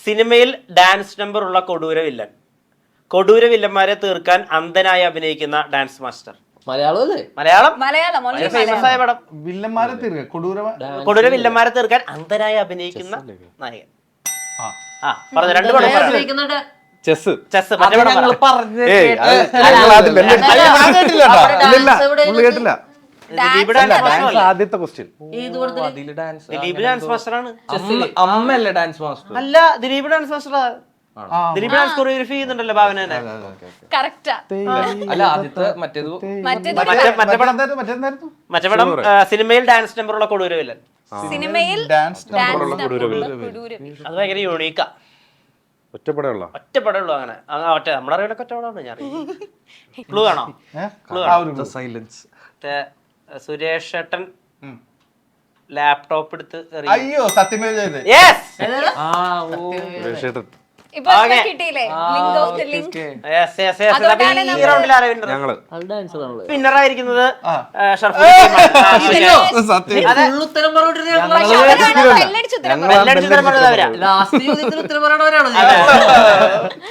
സിനിമയിൽ dance number ഉള്ള കൊടൂര villain. കൊടൂര വില്ലന്മാരെ തീർക്കാൻ അന്ധനായി അഭിനയിക്കുന്ന ഡാൻസ് മാസ്റ്റർ. മലയാളം ഫേമസ് ആയ പടം. വില്ലന്മാരെ തീർക്കുക കൊടൂര വില്ലന്മാരെ തീർക്കാൻ അന്ധനായി അഭിനയിക്കുന്ന നായകൻ. പറഞ്ഞു 2 പടം. ചെസ് മറ്റേ പടം കേട്ടില്ല. ആദ്യത്തെ ക്വസ്റ്റ്യൻ ദിലീപ് ഡാൻസ് മാസ്റ്ററാണ്. അമ്മയല്ലേ ഡാൻസ് മാസ്റ്റർ? അല്ല, ദിലീപ് ഡാൻസ് മാസ്റ്ററാ. ദിലീപ് ഡാൻസ് കൊറിയോഗ്രഫി ചെയ്യുന്നുണ്ടല്ലോ ഭാവന. അല്ല, ആദ്യത്തെ മറ്റേ പടം സിനിമയിൽ ഡാൻസ് നമ്പർ ഉള്ള കൊടൂര വില്ലൻ. അത് ഭയങ്കര യൂണീക്കാ. ഒറ്റപ്പടയുള്ള അങ്ങനെ നമ്മുടെ അറിവിലൊക്കെ ഒറ്റപ്പടമാണ്. ഞാൻ ക്ലൂ ആണോ? സൈലൻസ്. സുരേഷ് ഏട്ടൻ ലാപ്ടോപ്പ് എടുത്ത് അയ്യോ സത്യമേവ ജയതേ. പിന്നറായിരിക്കുന്നത് ലാസ്റ്റ് ഉത്തരം പറയണവരാണ്.